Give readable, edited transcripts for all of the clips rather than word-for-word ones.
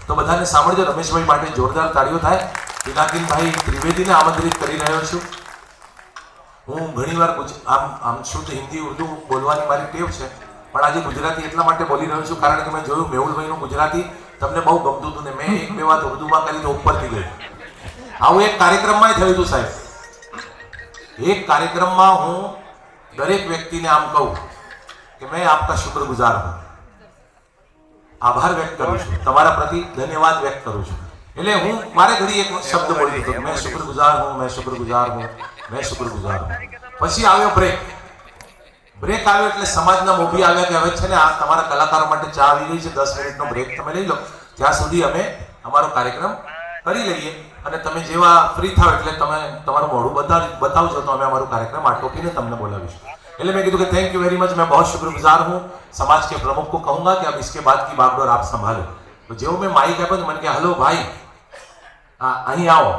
તો બધાને સાંભળજો. રમેશભાઈ માટે જોરદાર તાળીઓ થાય. પિનાકીનભાઈ ત્રિવેદીને આમંત્રિત કરી રહ્યો છું. હું ઘણીવાર આમ શુદ્ધ હિન્દી ઉર્દુ બોલવાની મારી ટેવ છે, પણ આજે ગુજરાતી એટલા માટે બોલી રહ્યો છું કારણ કે મેં જોયું મેહુલભાઈનું ગુજરાતી તમને બહુ ગમતું હતું ને મેં એક બે વાત ઉર્દુમાં કરી તો ઉપરથી ગઈ. આવું એક કાર્યક્રમમાં થયું હતું સાહેબ. એક કાર્યક્રમમાં હું દરેક વ્યક્તિને આમ કહું કે મેં આપકા શુક્રગુજાર હું, આભાર વ્યક્ત કરું છું, તમારા પ્રતિ ધન્યવાદ વ્યક્ત કરું છું. એટલે હું મારે ઘડી એક શબ્દ બોલી દીધો, મેં શુક્રગુજાર હું, મેં શુક્રગુજાર હું, મેં શુક્રગુજાર હું. પછી આવ્યો બ્રેક. બ્રેક આવ્યો એટલે સમાજના મોભી આવ્યા કે હવે છે ને આ તમારા કલાકારો માટે ચા આવી ગઈ છે, 10 મિનિટનો બ્રેક તમે લઈ લો, ત્યાં સુધી અમે અમારો કાર્યક્રમ કરી લઈએ અને તમે જેવા ફ્રી થાવ એટલે તમે તમારું મોઢું બતાવજો તો અમે અમારો કાર્યક્રમ આટોપીને તમને બોલાવીશું. એટલે મેં કીધું કે थैंक यू वेरी मच, मैं बहुत शुक्रगुजार हूँ. समाज के प्रमुख को कहूंगा कि अब इसके बाद की बागडोर आप संभालो. तो जेव मैं माइक आप्यो तो मैंने कहा हेलो भाई અહીં આવો.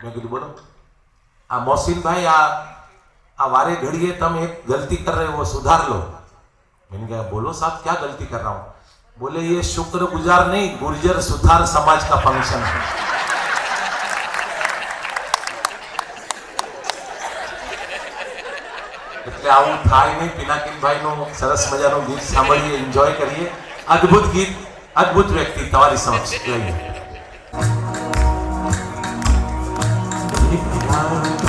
મેં કીધું બોલો. આ મોહसिन भाई आ वारे घड़िए तुम एक गलती कर रहे हो वो सुधार लो. मैंने कहा बोलो साहब क्या गलती कर रहा हूँ. बोले ये शुक्रगुजार नहीं गुर्जर सुथार समाज का फंक्शन है. એટલે આવું થાય નહીં. પિનાકીનભાઈ નું સરસ મજાનું ગીત સાંભળીએ, એન્જોય કરીએ. અદ્ભુત ગીત, અદ્ભુત વ્યક્તિ તમારી સમક્ષ લઈએ.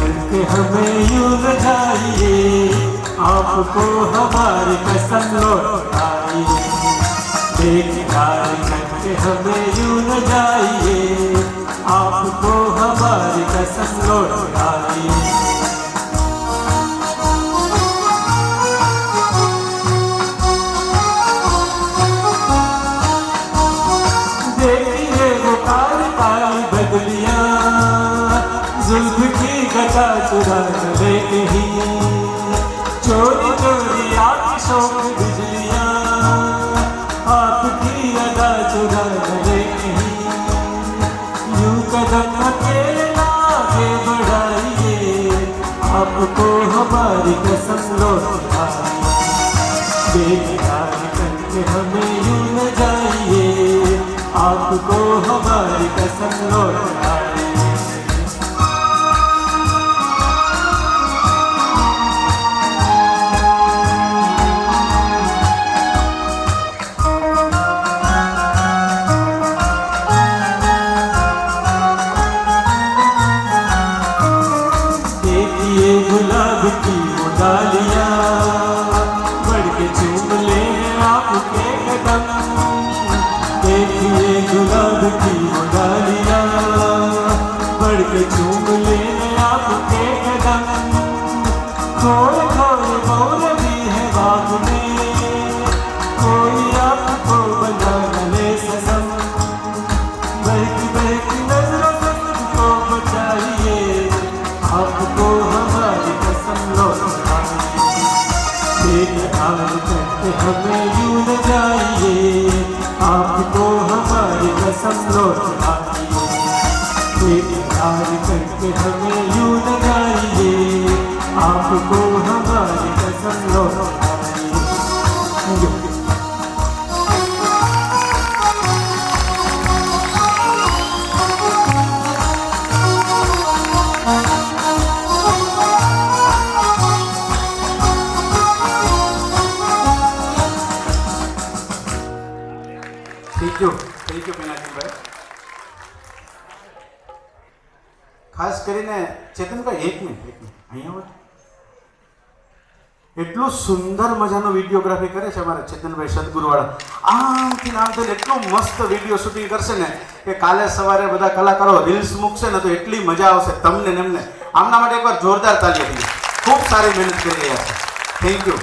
करके हमें यूं न जाइए, आपको हमारी कसम लौटाइए. देखभाल करके हमें यूं न जाइए, आपको हमारी कसम लौटाइए. देखिए वो काली काली बदलियां जुल्फ की गदा चुरा ले ही, चोरी चोरी आतिशों की बिजलियां आपकी अदा चुरा ले ही. यूं कदम अकेला आगे बढ़ाइए, आपको हमारी कसम लौटाइए. बेकार करके हमें यूं न जाइए, आपको हमारी कसम लौटाइए. गुलाब की वो डालियाँ बढ़ के चूम ले आपके कदम. देखिए गुलाब की वो डालियाँ बढ़ के चूम ले आपके कदम. थोड़े थोड़े मोर भी है बाग में, कोई आपको बना न ले सनम. बहकी बहकी नजरों से तुमको बचाइए, आपको हमारी कसम लौटाइए. देखभाल करके हमें यूं न जाइए, आपको हमारी कसम लौटाइए. देखभाल करके हमें यूं न जाइए, आपको हमारी कसम लौटाइए. Thank you Pinakinbhai. ખાસ કરીને ચેતનભાઈ એક મિનિટ અહીંયા એટલું સુંદર મજાનો વિડીયોગ્રાફી કરે છે અમારા ચેતનભાઈ સદગુરુવાળા. આમથી આમ થઈને એટલો મસ્ત વિડીયો શૂટિંગ કરશે ને કે કાલે સવારે બધા કલાકારો રીલ્સ મૂકશે ને તો એટલી મજા આવશે તમને ને એમને. આમના માટે એકવાર જોરદાર તાળી આપીએ. ખૂબ સારી મહેનત કરી રહ્યા છે. Thank you.